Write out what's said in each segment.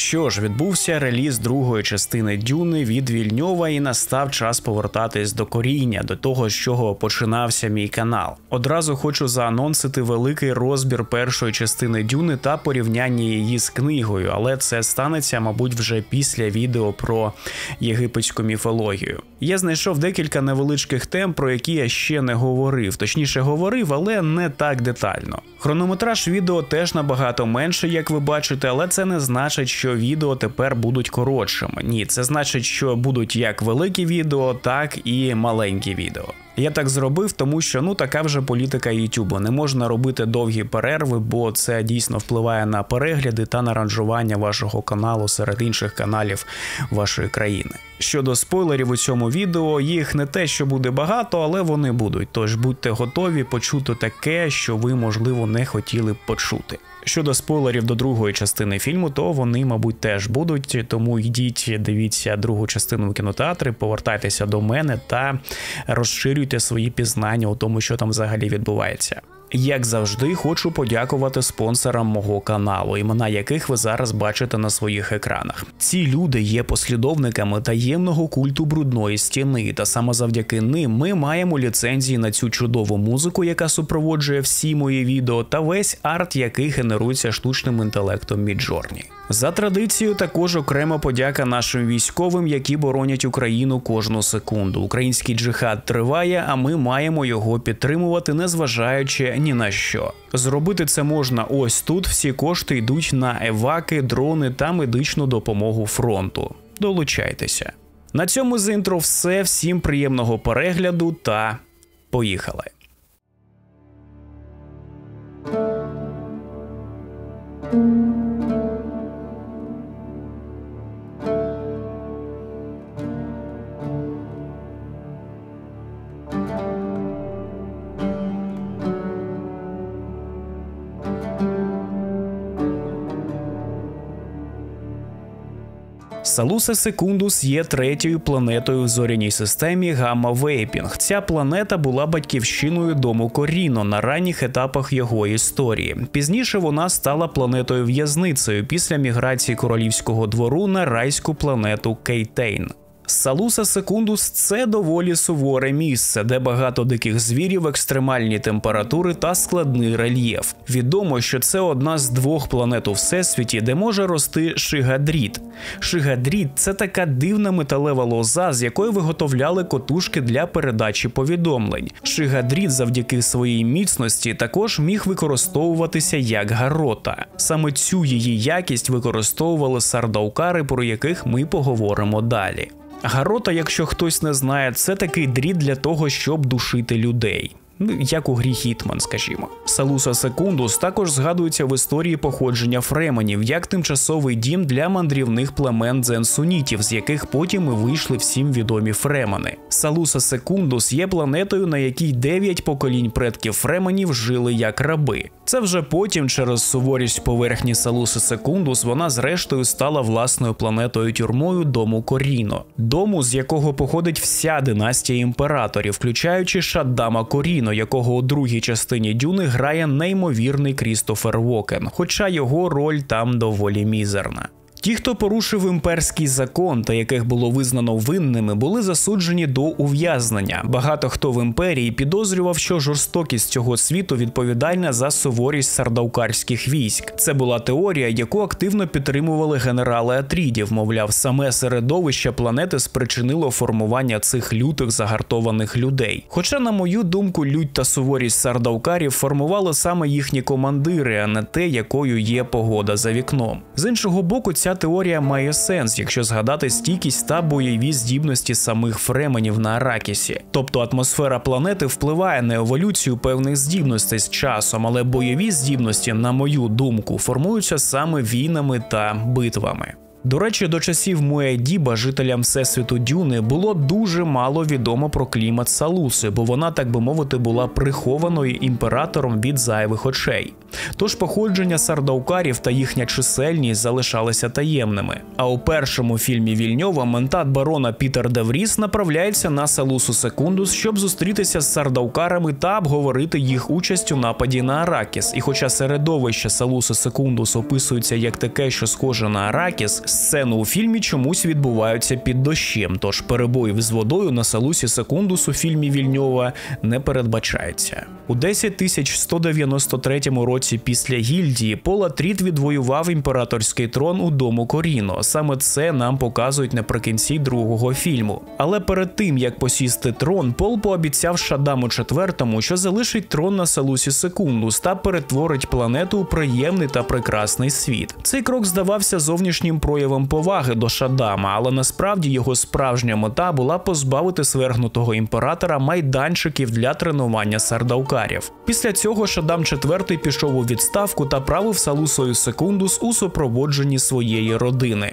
Що ж, відбувся реліз другої частини Дюни від Вільньова і настав час повертатись до коріння, до того, з чого починався мій канал. Одразу хочу заанонсити великий розбір першої частини Дюни та порівняння її з книгою, але це станеться, мабуть, вже після відео про єгипетську міфологію. Я знайшов декілька невеличких тем, про які я ще не говорив, точніше говорив, але не так детально. Хронометраж відео теж набагато менше, як ви бачите, але це не значить, що відео тепер будуть коротшими. Ні, це значить, що будуть як великі відео, так і маленькі відео. Я так зробив, тому що, така вже політика YouTube. Не можна робити довгі перерви, бо це дійсно впливає на перегляди та на ранжування вашого каналу серед інших каналів вашої країни. Щодо спойлерів у цьому відео, їх не те, що буде багато, але вони будуть. Тож будьте готові почути таке, що ви, можливо, не хотіли б почути. Щодо спойлерів до другої частини фільму, то вони, мабуть, теж будуть, тому йдіть, дивіться другу частину в кінотеатрі, повертайтеся до мене та розширюйте свої пізнання у тому, що там взагалі відбувається. Як завжди, хочу подякувати спонсорам мого каналу, імена яких ви зараз бачите на своїх екранах. Ці люди є послідовниками таємного культу брудної стіни, та саме завдяки ним ми маємо ліцензії на цю чудову музику, яка супроводжує всі мої відео, та весь арт, який генерується штучним інтелектом Midjourney. За традицією також окрема подяка нашим військовим, які боронять Україну кожну секунду. Український джихад триває, а ми маємо його підтримувати, незважаючи ні на що. Зробити це можна ось тут, всі кошти йдуть на еваки, дрони та медичну допомогу фронту. Долучайтеся. На цьому з інтро все, всім приємного перегляду та поїхали. Салуса Секундус є третьою планетою в зоряній системі Гамма-Вейпінг. Ця планета була батьківщиною дому Коріно на ранніх етапах його історії. Пізніше вона стала планетою-в'язницею після міграції королівського двору на райську планету Кейтейн. Салуса Секундус – це доволі суворе місце, де багато диких звірів, екстремальні температури та складний рельєф. Відомо, що це одна з двох планет у Всесвіті, де може рости шигадріт. Шигадріт – це така дивна металева лоза, з якої виготовляли котушки для передачі повідомлень. Шигадріт завдяки своїй міцності також міг використовуватися як гарота. Саме цю її якість використовували сардаукари, про яких ми поговоримо далі. Гарота, якщо хтось не знає, це такий дріт для того, щоб душити людей. Як у грі Хітман, скажімо. Салуса Секундус також згадується в історії походження фременів, як тимчасовий дім для мандрівних племен дзен-сунітів, з яких потім і вийшли всім відомі фремени. Салуса Секундус є планетою, на якій 9 поколінь предків фременів жили як раби. Це вже потім, через суворість поверхні Салуси Секундус, вона зрештою стала власною планетою-тюрмою дому Коріно. Дому, з якого походить вся династія імператорів, включаючи Шаддама Коріно, якого у другій частині Дюни грає неймовірний Крістофер Уокен, хоча його роль там доволі мізерна. Ті, хто порушив імперський закон та яких було визнано винними, були засуджені до ув'язнення. Багато хто в імперії підозрював, що жорстокість цього світу відповідальна за суворість сардаукарських військ. Це була теорія, яку активно підтримували генерали Атрідів, мовляв, саме середовище планети спричинило формування цих лютих загартованих людей. Хоча, на мою думку, лють та суворість сардаукарів формували саме їхні командири, а не те, якою є погода за вікном. З іншого боку, ця теорія має сенс, якщо згадати стійкість та бойові здібності самих фременів на Аракісі. Тобто атмосфера планети впливає на еволюцію певних здібностей з часом, але бойові здібності, на мою думку, формуються саме війнами та битвами. До речі, до часів Муад'Діба жителям Всесвіту Дюни було дуже мало відомо про клімат Салуси, бо вона, так би мовити, була прихованою імператором від зайвих очей. Тож походження сардаукарів та їхня чисельність залишалися таємними. А у першому фільмі Вільньова ментат барона Пітер де Вріс направляється на Салусу Секундус, щоб зустрітися з сардаукарами та обговорити їх участь у нападі на Аракіс. І хоча середовище Салуси Секундус описується як таке, що схоже на Аракіс, сцени у фільмі чомусь відбуваються під дощем, тож перебоїв з водою на Салусі Секундус у фільмі Вільньова не передбачається. У 10193 році після гільдії Пол Атрід відвоював імператорський трон у дому Коріно. Саме це нам показують наприкінці другого фільму. Але перед тим, як посісти трон, Пол пообіцяв Шаддаму IV, що залишить трон на Салусі Секундус та перетворить планету у приємний та прекрасний світ. Цей крок здавався зовнішнім проявом поваги до Шаддама, але насправді його справжня мета була позбавити свергнутого імператора майданчиків для тренування сардаукарів. Після цього Шаддам IV пішов у відставку та правив Салусою Секундус у супроводженні своєї родини.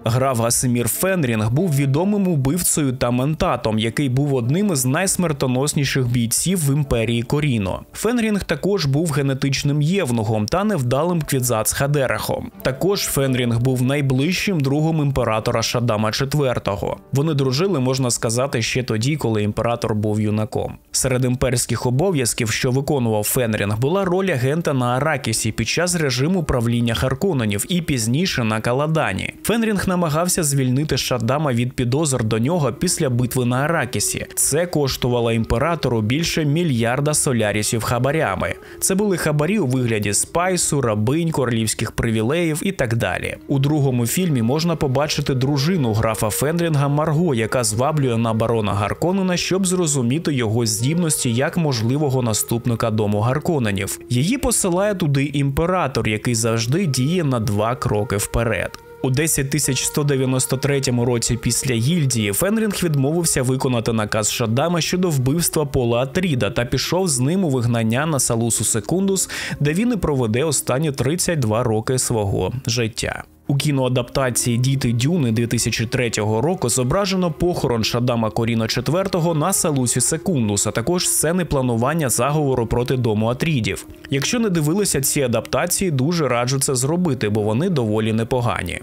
Граф Гасемір Фенрінг був відомим убивцею та ментатом, який був одним із найсмертоносніших бійців в імперії Коріно. Фенрінг також був генетичним євнухом та невдалим квідзац-хадерахом. Також Фенрінг був найближчим другом імператора Шаддама IV. Вони дружили, можна сказати, ще тоді, коли імператор був юнаком. Серед імперських обов'язків, що виконував Фенрінг, була роль агента на Аракісі під час режиму правління Харконненів і пізніше на Каладані. Фенрінг намагався звільнити Шаддама від підозр до нього після битви на Аракісі. Це коштувало імператору більше $1 мільярда солярісів хабарями. Це були хабарі у вигляді спайсу, рабинь, королівських привілеїв і так далі. У другому фільмі можна побачити дружину графа Фенрінга Марго, яка зваблює на барона Гарконнена, щоб зрозуміти його здібності як можливого наступника дому Гарконненів. Її посилає туди імператор, який завжди діє на 2 кроки вперед. У 10193 році після гільдії Фенрінг відмовився виконати наказ Шаддама щодо вбивства Пола Атріда та пішов з ним у вигнання на Салусу Секундус, де він і проведе останні 32 роки свого життя. У кіноадаптації «Діти Дюни» 2003 року зображено похорон Шаддама Коріно IV на Салусі Секундус, а також сцени планування заговору проти дому Атрідів. Якщо не дивилися ці адаптації, дуже раджу це зробити, бо вони доволі непогані.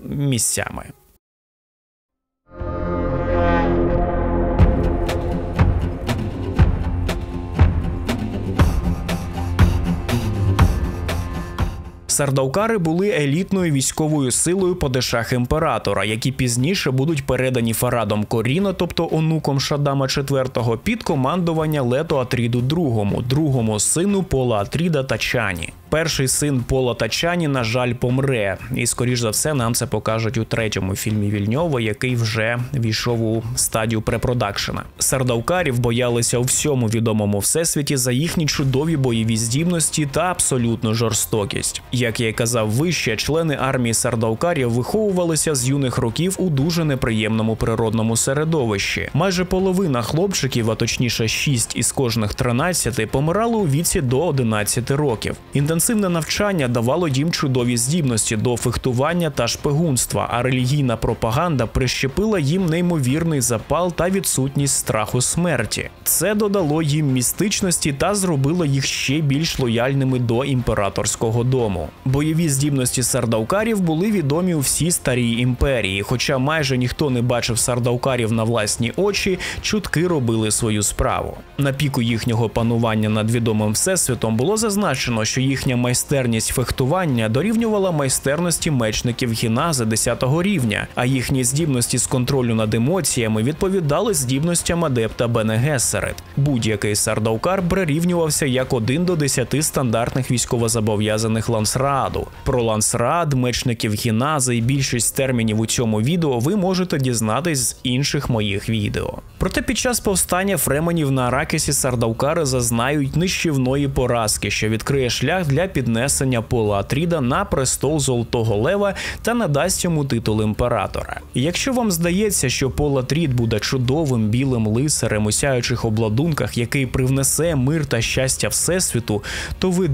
Місцями. Сардаукари були елітною військовою силою падишах імператора, які пізніше будуть передані Фарадом Коріно, тобто онуком Шаддама IV, під командування Лето Атріду II, другому сину Пола Атріда Тачані. Перший син Пола Тачані, на жаль, помре, і, скоріш за все, нам це покажуть у третьому фільмі Вільньова, який вже війшов у стадію препродакшена. Сардаукарів боялися у всьому відомому всесвіті за їхні чудові бойові здібності та абсолютну жорстокість. Як я й казав вище, члени армії сардаукарів виховувалися з юних років у дуже неприємному природному середовищі. Майже половина хлопчиків, а точніше 6 із кожних 13, помирали у віці до 11 років. Інтенсивне навчання давало їм чудові здібності до фехтування та шпигунства, а релігійна пропаганда прищепила їм неймовірний запал та відсутність страху смерті. Це додало їм містичності та зробило їх ще більш лояльними до імператорського дому. Бойові здібності сардаукарів були відомі у всій старій імперії, хоча майже ніхто не бачив сардаукарів на власні очі, чутки робили свою справу. На піку їхнього панування над відомим всесвітом було зазначено, що їхня майстерність фехтування дорівнювала майстерності мечників Гінази 10-го рівня, а їхні здібності з контролю над емоціями відповідали здібностям адепта Бене Гессерет. Будь-який сардаукар прирівнювався як 1 до 10 стандартних військовозобов'язаних лансрааду. Про лансраад, мечників Гінази і більшість термінів у цьому відео ви можете дізнатись з інших моїх відео. Проте під час повстання фременів на Аракісі сардаукари зазнають нищівної поразки, що відкриє шлях для для піднесення Пола Атріда на престол Золотого Лева та надасть йому титул імператора. І якщо вам здається, що Пол Атрід буде чудовим білим лицарем у сяючих обладунках, який привнесе мир та щастя Всесвіту, то ви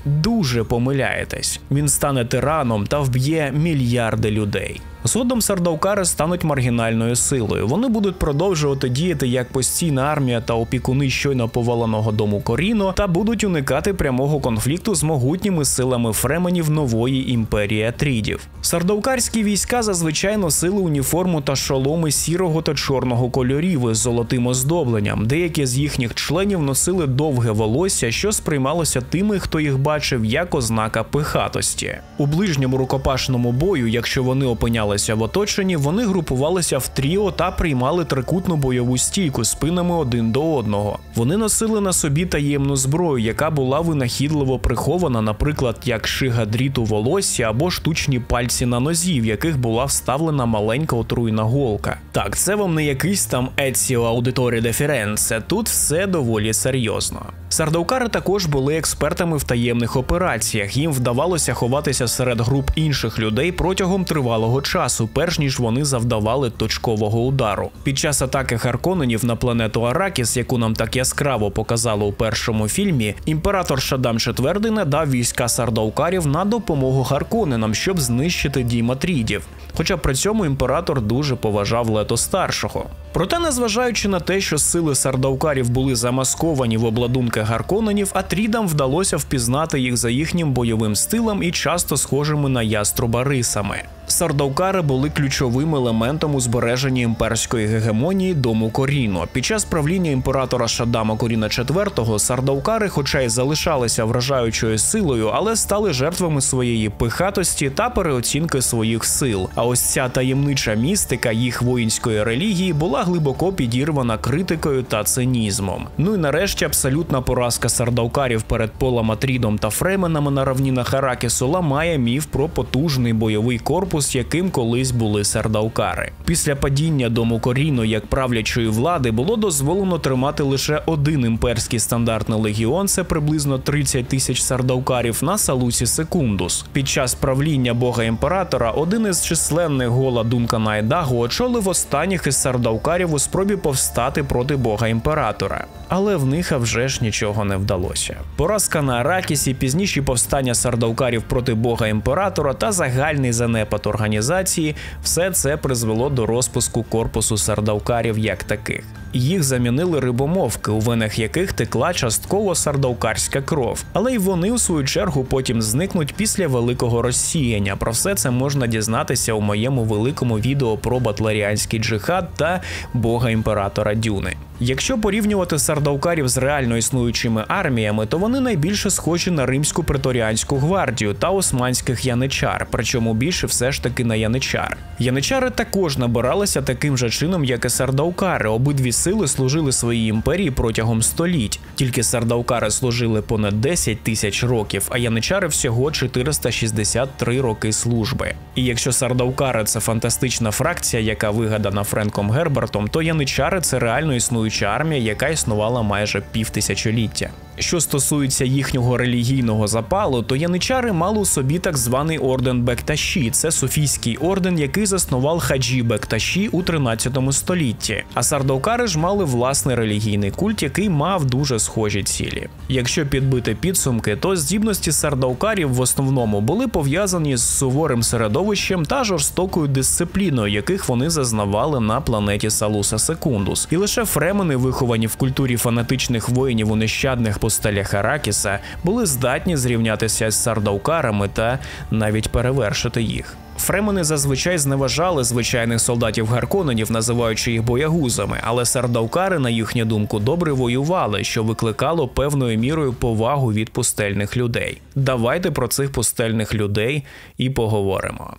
дуже помиляєтесь. Він стане тираном та вб'є мільярди людей. Згодом сардаукари стануть маргінальною силою. Вони будуть продовжувати діяти як постійна армія та опікуни щойно поваленого дому Коріно та будуть уникати прямого конфлікту з могутніми силами фременів нової імперії Атрідів. Сардаукарські війська зазвичай носили уніформу та шоломи сірого та чорного кольорів із золотим оздобленням. Деякі з їхніх членів носили довге волосся, що сприймалося тими, хто їх бачив, як ознака пихатості. У ближньому рукопашному бою, якщо вони опинялися в оточенні, вони групувалися в тріо та приймали трикутну бойову стійку спинами один до одного. Вони носили на собі таємну зброю, яка була винахідливо прихована, наприклад, як шига дріту волосся або штучні пальці на нозі, в яких була вставлена маленька отруйна голка. Так, це вам не якийсь там Еціо Аудиторі де Фіренце, тут все доволі серйозно. Сардаукари також були експертами в таємних операціях, їм вдавалося ховатися серед груп інших людей протягом тривалого часу, перш ніж вони завдавали точкового удару. Під час атаки Харконненів на планету Аракіс, яку нам так яскраво показали у першому фільмі, імператор Шадам IV надав війська сардаукарів на допомогу Харконненам, щоб знищити дім Атрідів. Хоча при цьому імператор дуже поважав Лето Старшого. Проте, незважаючи на те, що сили сардаукарів були замасковані в обладунки Харконненів, Атрідам вдалося впізнати їх за їхнім бойовим стилем і часто схожими на яструба рисами. Сардаукари були ключовим елементом у збереженні імперської гегемонії дому Коріно. Під час правління імператора Шадама Коріна IV сардаукари, хоча й залишалися вражаючою силою, але стали жертвами своєї пихатості та переоцінки своїх сил. А ось ця таємнича містика їх воїнської релігії була глибоко підірвана критикою та цинізмом. Ну і нарешті абсолютна поразка сардаукарів перед Полом Атрідом та фременами на равнинах Аракісу ламає міф про потужний бойовий корпус, яким колись були сардаукари. Після падіння дому Коріно як правлячої влади було дозволено тримати лише один імперський стандартний легіон, це приблизно 30 тисяч сардаукарів, на Салусі Секундус. Під час правління бога-імператора один із численних Гола Дункана Айдаго очолив останніх із сардаукарів у спробі повстати проти бога-імператора. Але в них вже ж нічого не вдалося. Поразка на Аракісі, пізніші повстання сардаукарів проти бога-імператора та загальний занепад організації – все це призвело до розпуску корпусу сардаукарів як таких. Їх замінили рибомовки, у венах яких текла частково сардаукарська кров. Але й вони, у свою чергу, потім зникнуть після великого розсіяння. Про все це можна дізнатися у моєму великому відео про батлеріанський джихад та бога-імператора Дюни. Якщо порівнювати сардаукарів з реально існуючими арміями, то вони найбільше схожі на римську преторіанську гвардію та османських яничар, причому більше все ж таки на яничар. Яничари також набиралися таким же чином, як і сардаукари. Обидві сили служили своїй імперії протягом століть. Тільки сардаукари служили понад 10 тисяч років, а яничари всього 463 роки служби. І якщо сардаукари – це фантастична фракція, яка вигадана Френком Гербертом, то яничари – це реально існуюча армія, яка існувала майже півтисячоліття. Що стосується їхнього релігійного запалу, то яничари мали у собі так званий орден Бекташі. Це суфійський орден, який заснував Хаджі Бекташі у 13 столітті. А сардаукари ж мали власний релігійний культ, який мав дуже схожі цілі. Якщо підбити підсумки, то здібності сардаукарів в основному були пов'язані з суворим середовищем та жорстокою дисципліною, яких вони зазнавали на планеті Салуса Секундус. І лише фремени, виховані в культурі фанатичних воїнів у нещадних пустелях Аракіса, були здатні зрівнятися з сардаукарами та навіть перевершити їх. Фремени зазвичай зневажали звичайних солдатів Харконненів, називаючи їх боягузами, але сардаукари, на їхню думку, добре воювали, що викликало певною мірою повагу від пустельних людей. Давайте про цих пустельних людей і поговоримо.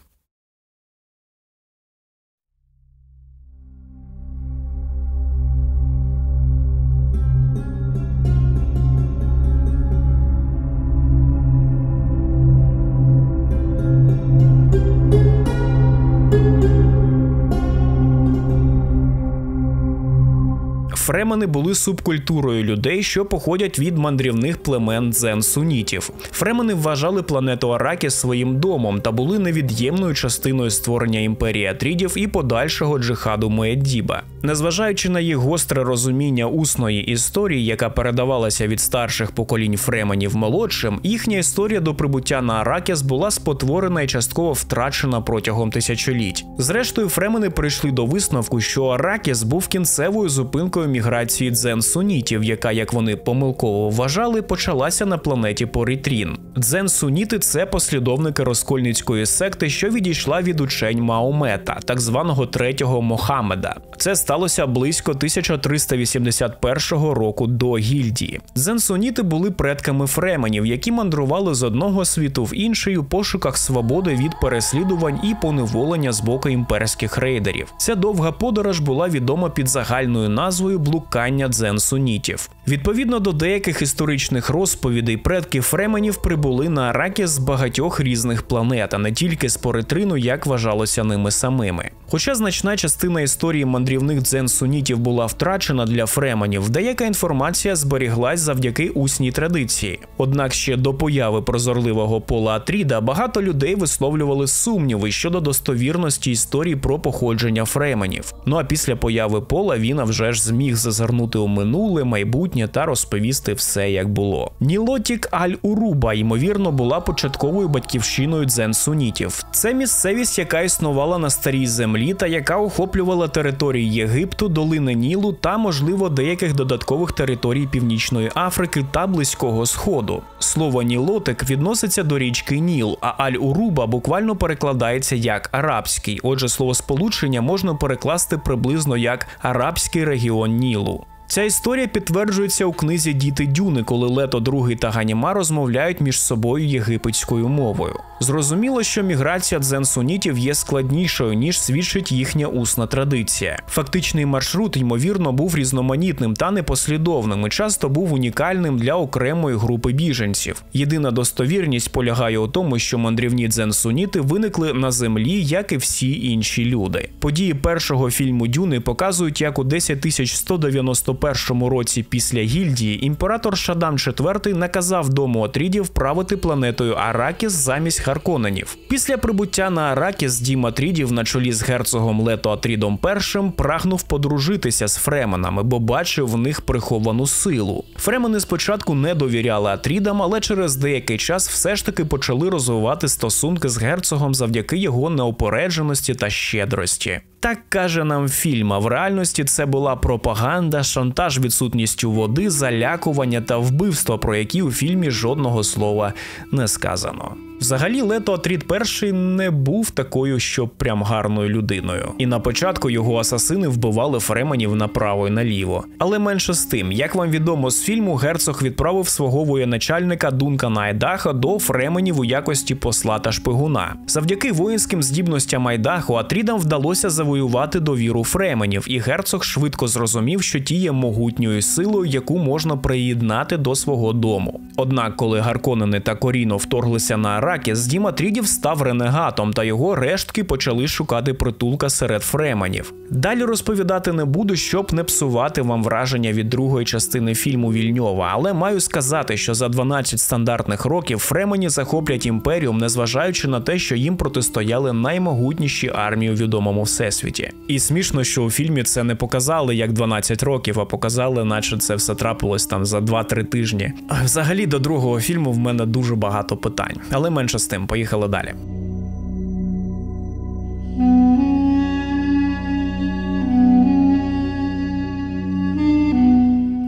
Фремени були субкультурою людей, що походять від мандрівних племен дзен-сунітів. Фремени вважали планету Аракіс своїм домом та були невід'ємною частиною створення імперії Атрідів і подальшого джихаду Муеддіба. Незважаючи на їх гостре розуміння усної історії, яка передавалася від старших поколінь фременів молодшим, їхня історія до прибуття на Аракіс була спотворена і частково втрачена протягом тисячоліть. Зрештою, фремени прийшли до висновку, що Аракіс був кінцевою зупинкою міграції дзен-сунітів, яка, як вони помилково вважали, почалася на планеті Порітрін. Дзен-суніти – це послідовники розкольницької секти, що відійшла від учень Маомета, так званого третього Мохаммеда. Це сталося близько 1381 року до гільдії. Дзен-суніти були предками фременів, які мандрували з одного світу в інший у пошуках свободи від переслідувань і поневолення з боку імперських рейдерів. Ця довга подорож була відома під загальною назвою «Блукання дзен-сунітів». Відповідно до деяких історичних розповідей, предки фременів прибули на Аракіс з багатьох різних планет, а не тільки з Поритрину, як вважалося ними самими. Хоча значна частина історії мандрівних дзен-сунітів була втрачена для фременів, деяка інформація зберіглась завдяки усній традиції. Однак ще до появи прозорливого Пола Атріда багато людей висловлювали сумніви щодо достовірності історії про походження фременів. Ну а після появи Пола він вже ж зміг зазирнути у минуле, майбутнє та розповісти все, як було. Нілотік Аль-Уруба, ймовірно, була початковою батьківщиною дзен-сунітів. Це місцевість, яка існувала на Старій Землі та яка охоплювала території Єгипту, долини Нілу та, можливо, деяких додаткових територій Північної Африки та Близького Сходу. Слово «нілотик» відноситься до річки Ніл, а Аль-Уруба буквально перекладається як «арабський», отже, словосполучення можна перекласти приблизно як «арабський регіон Нілу». Ця історія підтверджується у книзі «Діти Дюни», коли Лето II та Ганіма розмовляють між собою єгипетською мовою. Зрозуміло, що міграція дзен-сунітів є складнішою, ніж свідчить їхня усна традиція. Фактичний маршрут, ймовірно, був різноманітним та непослідовним і часто був унікальним для окремої групи біженців. Єдина достовірність полягає у тому, що мандрівні дзен-суніти виникли на землі, як і всі інші люди. Події першого фільму «Дюни» показують, як у 10191 році після гільдії імператор Шаддан IV наказав дому Атрідів правити планетою Аракіс замість Харконненів. Після прибуття на Аракіс дім Атрідів на чолі з герцогом Лето Атрідом І прагнув подружитися з фременами, бо бачив в них приховану силу. Фремени спочатку не довіряли Атрідам, але через деякий час все ж таки почали розвивати стосунки з герцогом завдяки його неупередженості та щедрості. Так каже нам фільм, а в реальності це була пропаганда, шантаж відсутністю води, залякування та вбивства, про які у фільмі жодного слова не сказано. Взагалі, Лето Атрід І не був такою, що прям гарною людиною. І на початку його асасини вбивали фременів направо і наліво. Але менше з тим, як вам відомо з фільму, герцог відправив свого воєначальника Дункана Айдаха до фременів у якості посла та шпигуна. Завдяки воїнським здібностям Айдаху Атрідам вдалося завоювати довіру фременів, і герцог швидко зрозумів, що ті є могутньою силою, яку можна приєднати до свого дому. Однак, коли Гарконнени та Коріно вторглися на Аракіс, дім Атрідів став ренегатом, та його рештки почали шукати притулка серед фременів. Далі розповідати не буду, щоб не псувати вам враження від другої частини фільму Вільньова, але маю сказати, що за 12 стандартних років фремені захоплять імперіум, незважаючи на те, що їм протистояли наймогутніші армії у відомому всесвіті. І смішно, що у фільмі це не показали як 12 років, а показали, наче це все трапилось там за 2-3 тижні. Взагалі, до другого фільму в мене дуже багато питань. Але менше з тим, поїхали далі.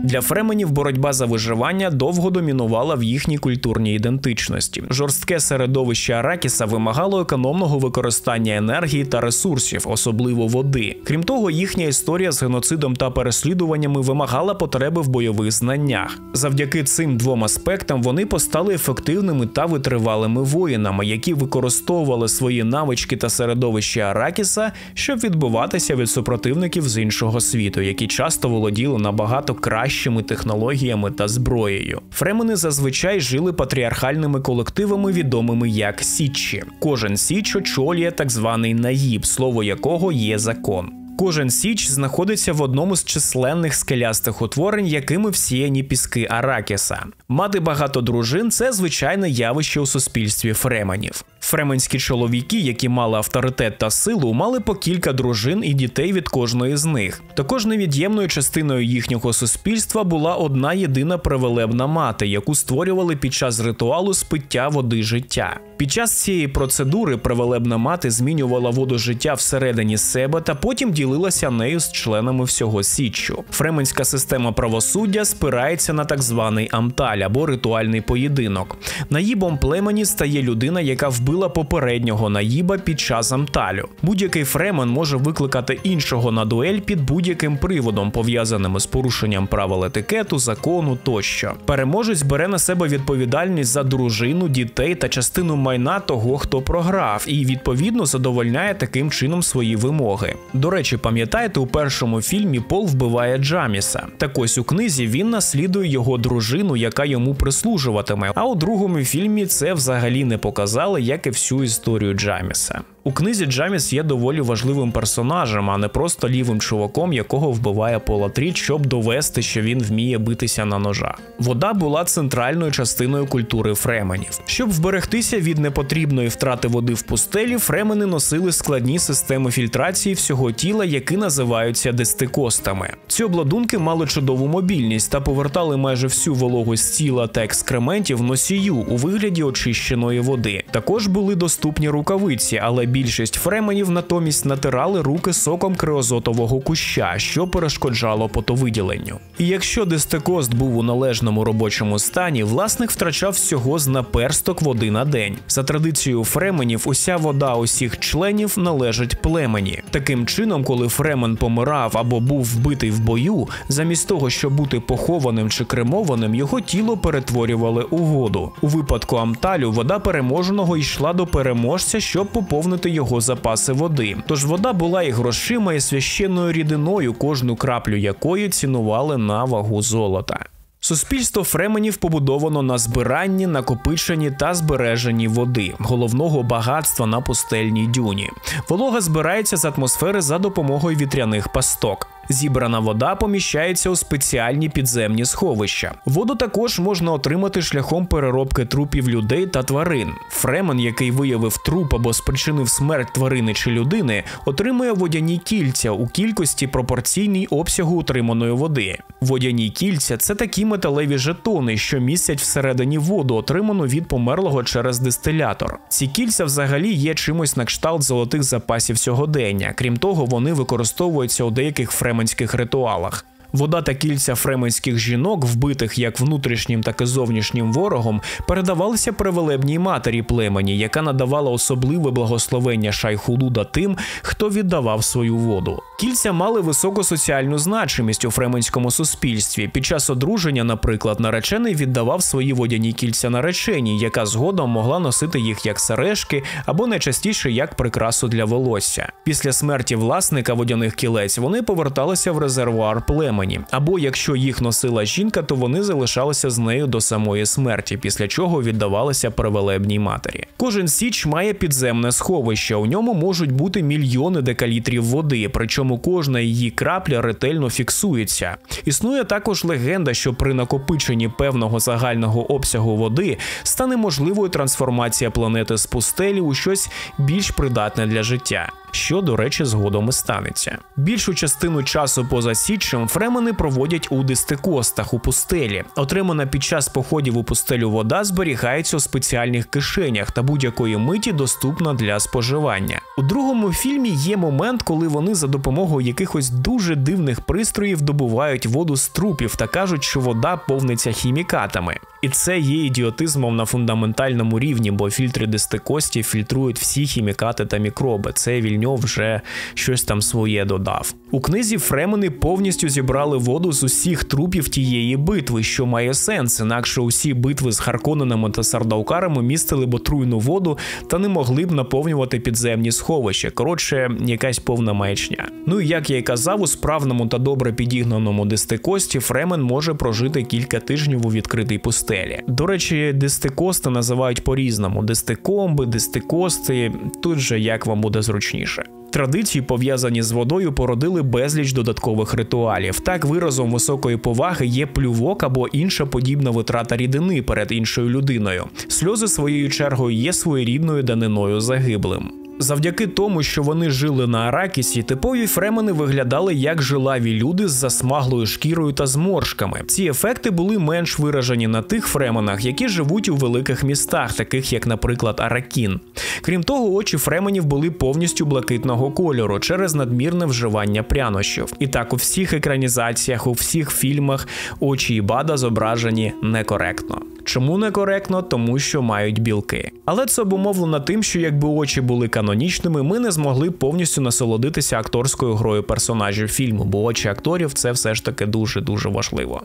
Для фременів боротьба за виживання довго домінувала в їхній культурній ідентичності. Жорстке середовище Аракіса вимагало економного використання енергії та ресурсів, особливо води. Крім того, їхня історія з геноцидом та переслідуваннями вимагала потреби в бойових знаннях. Завдяки цим двом аспектам вони постали ефективними та витривалими воїнами, які використовували свої навички та середовище Аракіса, щоб відбиватися від супротивників з іншого світу, які часто володіли набагато кращими технологіями та зброєю. Фремени зазвичай жили патріархальними колективами, відомими як січі. Кожен січ очолює так званий наїб, слово якого є закон. Кожен січ знаходиться в одному з численних скелястих утворень, якими всіяні піски Аракіса. Мати багато дружин – це звичайне явище у суспільстві фременів. Фременські чоловіки, які мали авторитет та силу, мали по кілька дружин і дітей від кожної з них. Також невід'ємною частиною їхнього суспільства була одна єдина привелебна мати, яку створювали під час ритуалу з пиття води життя. Під час цієї процедури привелебна мати змінювала воду життя всередині себе та потім ділилася нею з членами всього січчю. Фременська система правосуддя спирається на так званий амталь або ритуальний поєдинок. Наїбом племені стає людина, яка вбила попереднього наїба під час амталю. Будь-який фремен може викликати іншого на дуель під будь-яким приводом, пов'язаним з порушенням правил етикету, закону тощо. Переможець бере на себе відповідальність за дружину, дітей та частину майна того, хто програв, і відповідно задовольняє таким чином свої вимоги. До речі, пам'ятаєте, у першому фільмі Пол вбиває Джаміса. Так ось у книзі він наслідує його дружину, яка йому прислужуватиме, а у другому фільмі це взагалі не показали, як і всю історію Джаміса. У книзі Джаміс є доволі важливим персонажем, а не просто лівим чуваком, якого вбиває Пола Трід, щоб довести, що він вміє битися на ножах. Вода була центральною частиною культури фременів. Щоб вберегтися від непотрібної втрати води в пустелі, фремени носили складні системи фільтрації всього тіла, які називаються дистикостами. Ці обладунки мали чудову мобільність та повертали майже всю вологу з тіла та екскрементів носію у вигляді очищеної води. Також були доступні рукавиці, але більшість фременів натомість натирали руки соком криозотового куща, що перешкоджало потовиділенню. І якщо дистикост був у належному робочому стані, власник втрачав всього з наперсток води на день. За традицією фременів, уся вода усіх членів належить племені. Таким чином, коли фремен помирав або був вбитий в бою, замість того, щоб бути похованим чи кремованим, його тіло перетворювали у воду. У випадку амталю вода переможеного йшла до переможця, щоб поповнити його запаси води. Тож вода була і грошима, і священною рідиною, кожну краплю якої цінували на вагу золота. Суспільство фременів побудовано на збиранні, накопиченні та збереженні води, головного багатства на пустельній дюні. Волога збирається з атмосфери за допомогою вітряних пасток. Зібрана вода поміщається у спеціальні підземні сховища. Воду також можна отримати шляхом переробки трупів людей та тварин. Фремен, який виявив труп або спричинив смерть тварини чи людини, отримує водяні кільця у кількості пропорційній обсягу утриманої води. Водяні кільця – це такі металеві жетони, що містять всередині воду, отриману від померлого через дистилятор. Ці кільця взагалі є чимось на кшталт золотих запасів сьогодення. Крім того, вони використовуються у деяких фременських ритуалах. Вода та кільця фременських жінок, вбитих як внутрішнім, так і зовнішнім ворогом, передавалися привелебній матері племені, яка надавала особливе благословення Шайхулуда тим, хто віддавав свою воду. Кільця мали високу соціальну значимість у фременському суспільстві. Під час одруження, наприклад, наречений віддавав свої водяні кільця нареченій, яка згодом могла носити їх як сережки або найчастіше як прикрасу для волосся. Після смерті власника водяних кілець вони поверталися в резервуар племені. Або якщо їх носила жінка, то вони залишалися з нею до самої смерті, після чого віддавалися привелебній матері. Кожен січ має підземне сховище, у ньому можуть бути мільйони декалітрів води, причому кожна її крапля ретельно фіксується. Існує також легенда, що при накопиченні певного загального обсягу води стане можливою трансформація планети з пустелі у щось більш придатне для життя, що, до речі, згодом і станеться. Більшу частину часу поза січчем фремени проводять у дистикостах у пустелі. Отримана під час походів у пустелю вода зберігається у спеціальних кишенях та будь-якої миті доступна для споживання. У другому фільмі є момент, коли вони за допомогою якихось дуже дивних пристроїв добувають воду з трупів та кажуть, що вода повниться хімікатами. І це є ідіотизмом на фундаментальному рівні, бо фільтри дистикостів фільтрують всі хімікати та мікроби. Це Вільньов вже щось там своє додав. У книзі фремени повністю зібрали воду з усіх трупів тієї битви, що має сенс, інакше усі битви з Харконненами та Сардаукарами містили б отруйну воду та не могли б наповнювати підземні сховища. Коротше, якась повна маячня. Ну і як я й казав, у справному та добре підігнаному дистикості фремен може прожити кілька тижнів у відкритій пустелі. До речі, дистикости називають по-різному. Дистикомби, дистикости, тут же як вам буде зручніше. Традиції, пов'язані з водою, породили безліч додаткових ритуалів. Так, виразом високої поваги є плювок або інша подібна витрата рідини перед іншою людиною. Сльози, своєю чергою, є своєрідною даниною загиблим. Завдяки тому, що вони жили на Аракісі, типові фремени виглядали як жилаві люди з засмаглою шкірою та зморшками. Ці ефекти були менш виражені на тих фременах, які живуть у великих містах, таких як, наприклад, Аракін. Крім того, очі фременів були повністю блакитного кольору через надмірне вживання прянощів. І так, у всіх екранізаціях, у всіх фільмах очі Ібада зображені некоректно. Чому некоректно? Тому що мають білки. Але це обумовлено тим, що якби очі були канонічними, ми не змогли повністю насолодитися акторською грою персонажів фільму, бо очі акторів – це все ж таки дуже-дуже важливо.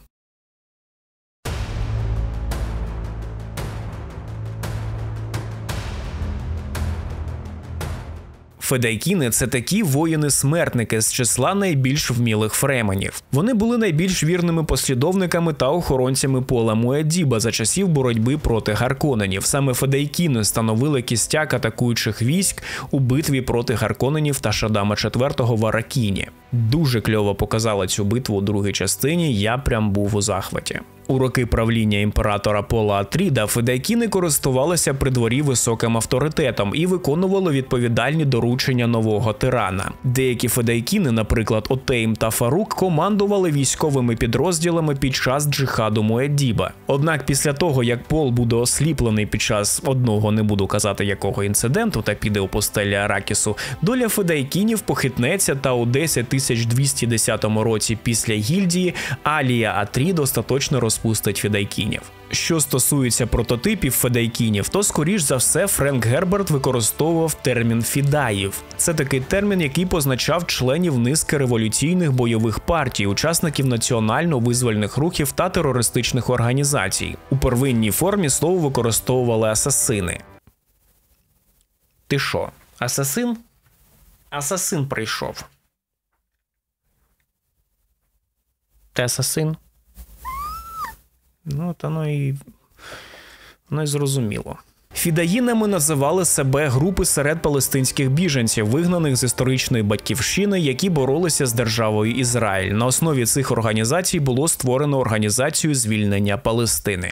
Федайкіни – це такі воїни-смертники з числа найбільш вмілих фременів. Вони були найбільш вірними послідовниками та охоронцями пола Муаддіба за часів боротьби проти гарконенів. Саме федайкіни становили кістяк атакуючих військ у битві проти гарконенів та Шаддама IV в Аракіні. Дуже кльово показала цю битву у другій частині, я прям був у захваті. У роки правління імператора Пола Атріда федайкіни користувалися при дворі високим авторитетом і виконували відповідальні доручення нового тирана. Деякі федайкіни, наприклад, Отейм та Фарук, командували військовими підрозділами під час джихаду Муаддіба. Однак після того, як Пол буде осліплений під час одного, не буду казати якого інциденту, та піде у пустелі Аракісу, доля федайкінів похитнеться, та у 10210 році після гільдії Алія Атрід остаточно розпустить федайкінів. Що стосується прототипів федайкінів, то, скоріш за все, Френк Герберт використовував термін «фідаїв». Це такий термін, який позначав членів низки революційних бойових партій, учасників національно-визвольних рухів та терористичних організацій. У первинній формі слово використовували асасини. Ти що, асасин? Асасин прийшов. Ти асасин? Ну, та воно і зрозуміло. Фідаїнами називали себе групи серед палестинських біженців, вигнаних з історичної батьківщини, які боролися з державою Ізраїль. На основі цих організацій було створено Організацію звільнення Палестини.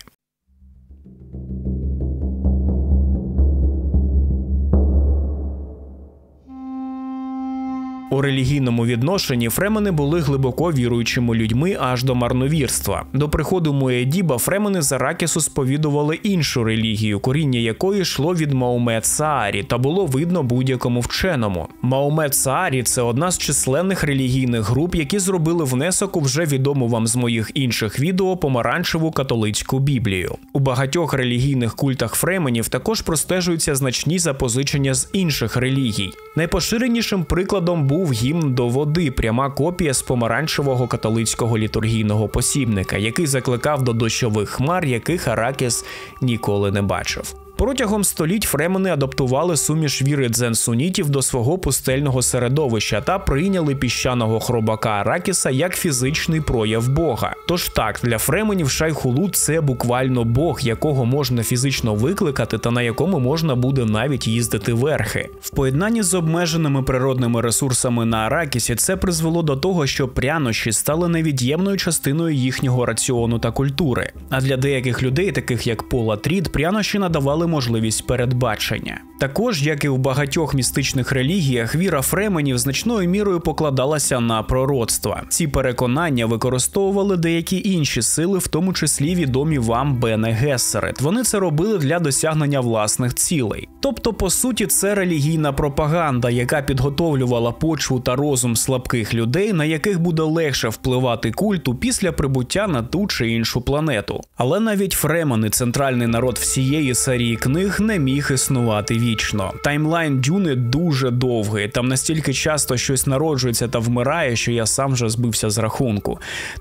У релігійному відношенні фремени були глибоко віруючими людьми аж до марновірства. До приходу Муаддіба фремени з Аракісу сповідували іншу релігію, коріння якої йшло від Маомед Саарі та було видно будь-якому вченому. Маомед Саарі – це одна з численних релігійних груп, які зробили внесок у вже відому вам з моїх інших відео помаранчеву католицьку Біблію. У багатьох релігійних культах фременів також простежуються значні запозичення з інших релігій. Найпоширенішим прикладом був гімн до води, пряма копія з помаранчевого католицького літургійного посібника, який закликав до дощових хмар, яких Аракіс ніколи не бачив. Протягом століть фремени адаптували суміш віри дзен-сунітів до свого пустельного середовища та прийняли піщаного хробака Аракіса як фізичний прояв Бога. Тож так, для фременів Шайхулут – це буквально Бог, якого можна фізично викликати та на якому можна буде навіть їздити верхи. В поєднанні з обмеженими природними ресурсами на Аракісі це призвело до того, що прянощі стали невід'ємною частиною їхнього раціону та культури. А для деяких людей, таких як Пол Атрід, прянощі надавали можливість передбачення. Також, як і в багатьох містичних релігіях, віра фременів значною мірою покладалася на пророцтва. Ці переконання використовували деякі інші сили, в тому числі відомі вам Бене Гессерет. Вони це робили для досягнення власних цілей. Тобто, по суті, це релігійна пропаганда, яка підготовлювала почву та розум слабких людей, на яких буде легше впливати культу після прибуття на ту чи іншу планету. Але навіть фремени, центральний народ всієї серії книг, не міг існувати вічно. Таймлайн Дюни дуже довгий, там настільки часто щось народжується та вмирає, що я сам вже збився з рахунку.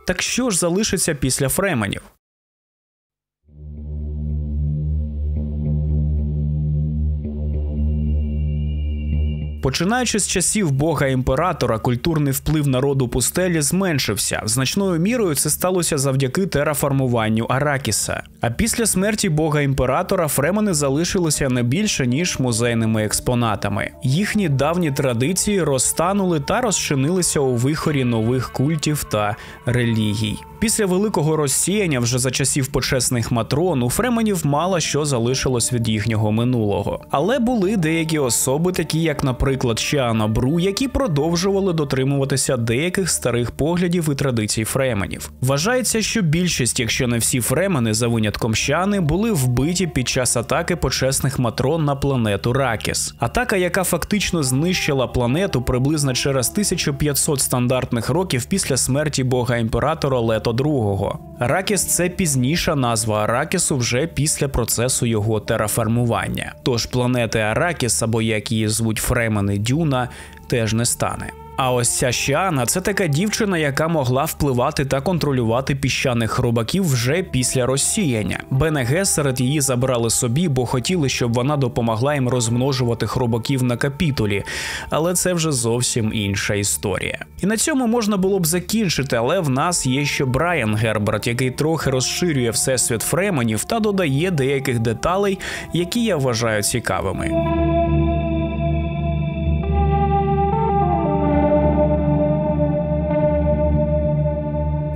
Так що ж залишиться після фременів? Починаючи з часів бога-імператора, культурний вплив народу пустелі зменшився. Значною мірою це сталося завдяки тераформуванню Аракіса. А після смерті бога-імператора фремени залишилися не більше, ніж музейними експонатами. Їхні давні традиції розтанули та розчинилися у вихорі нових культів та релігій. Після великого розсіяння вже за часів почесних матрон у фременів мало що залишилось від їхнього минулого. Але були деякі особи, такі як, наприклад, Шіана Бру, які продовжували дотримуватися деяких старих поглядів і традицій фременів. Вважається, що більшість, якщо не всі фремени, за винятком Шіани, були вбиті під час атаки почесних матрон на планету Ракіс. Атака, яка фактично знищила планету приблизно через 1500 стандартних років після смерті бога-імператора Лето II. Аракіс – це пізніша назва Аракісу вже після процесу його тераформування. Тож планети Аракіс, або як її звуть фремени Дюна, теж не стане. А ось ця Шіана – це така дівчина, яка могла впливати та контролювати піщаних хробаків вже після розсіяння. Бене Гесерет її забрали собі, бо хотіли, щоб вона допомогла їм розмножувати хробаків на капітулі. Але це вже зовсім інша історія. І на цьому можна було б закінчити, але в нас є ще Брайан Герберт, який трохи розширює всесвіт фременів та додає деяких деталей, які я вважаю цікавими.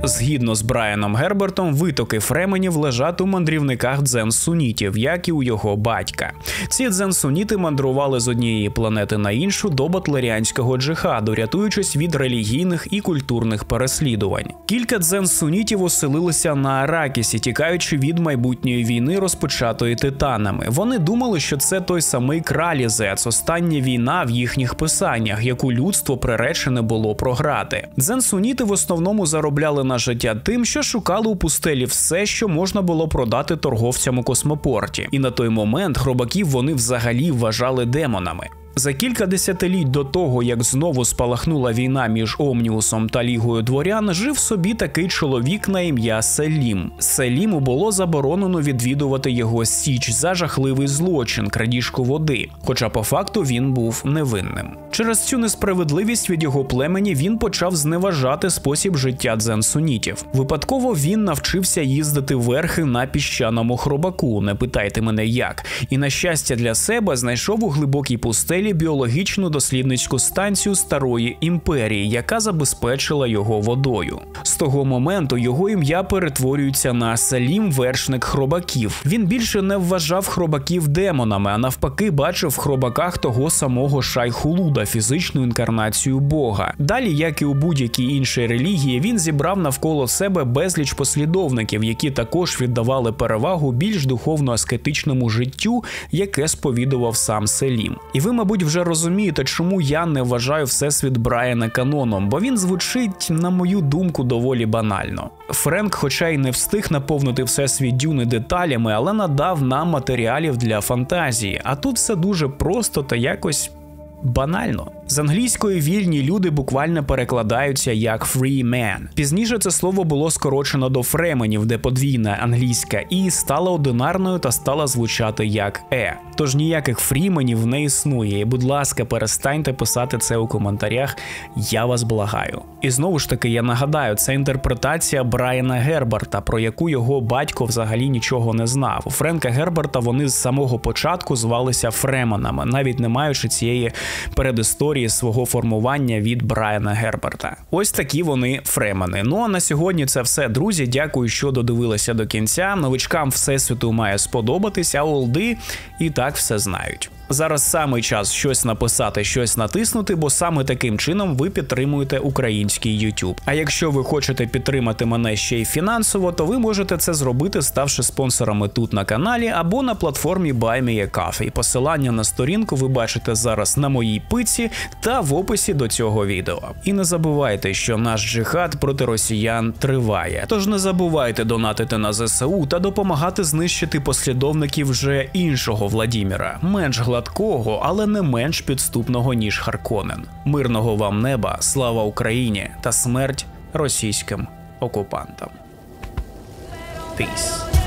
Згідно з Брайаном Гербертом, витоки фременів лежать у мандрівниках дзен-сунітів, як і у його батька. Ці дзен-суніти мандрували з однієї планети на іншу до батлеріанського джихаду, рятуючись від релігійних і культурних переслідувань. Кілька дзен-сунітів оселилися на Аракісі, тікаючи від майбутньої війни, розпочатої титанами. Вони думали, що це той самий Кралізец, остання війна в їхніх писаннях, яку людство приречене було програти. Дзен-суніти в основному заробляли на життя тим, що шукали у пустелі все, що можна було продати торговцям у космопорті. І на той момент хробаків вони взагалі вважали демонами. За кілька десятиліть до того, як знову спалахнула війна між Омніусом та Лігою дворян, жив собі такий чоловік на ім'я Селім. Селіму було заборонено відвідувати його січ за жахливий злочин – крадіжку води, хоча по факту він був невинним. Через цю несправедливість від його племені він почав зневажати спосіб життя дзен-сунітів. Випадково він навчився їздити верхи на піщаному хробаку, не питайте мене як, і на щастя для себе знайшов у глибокій пустелі біологічну дослідницьку станцію Старої імперії, яка забезпечила його водою. З того моменту його ім'я перетворюється на Селім вершник хробаків. Він більше не вважав хробаків демонами, а навпаки бачив в хробаках того самого Шай-Хулуда, фізичну інкарнацію Бога. Далі, як і у будь-якій іншій релігії, він зібрав навколо себе безліч послідовників, які також віддавали перевагу більш духовно-аскетичному життю, яке сповідував сам Селім. І ви, мабуть, вже розумієте, чому я не вважаю всесвіт Брайана каноном, бо він звучить, на мою думку, доволі банально. Френк, хоча й не встиг наповнити всесвіт Дюни деталями, але надав нам матеріалів для фантазії, а тут все дуже просто та якось банально. З англійської вільні люди буквально перекладаються як free man. Пізніше це слово було скорочено до фременів, де подвійна англійська «і» стала одинарною та стала звучати як «е». Тож ніяких фріменів не існує. І, будь ласка, перестаньте писати це у коментарях, я вас благаю. І знову ж таки, я нагадаю, це інтерпретація Брайана Герберта, про яку його батько взагалі нічого не знав. У Френка Герберта вони з самого початку звалися фременами, навіть не маючи цієї передісторії свого формування від Брайана Герберта. Ось такі вони фремени. Ну а на сьогодні це все, друзі. Дякую, що додивилися до кінця. Новичкам всесвіту має сподобатися, а олди і так все знають. Зараз саме час щось написати, щось натиснути, бо саме таким чином ви підтримуєте український YouTube. А якщо ви хочете підтримати мене ще й фінансово, то ви можете це зробити, ставши спонсорами тут на каналі або на платформі Buy Me a Coffee. Посилання на сторінку ви бачите зараз на моїй пиці та в описі до цього відео. І не забувайте, що наш джихад проти росіян триває. Тож не забувайте донатити на ЗСУ та допомагати знищити послідовників вже іншого Владіміра, менш гладкого, але не менш підступного, ніж Харконен. Мирного вам неба, слава Україні та смерть російським окупантам. Peace.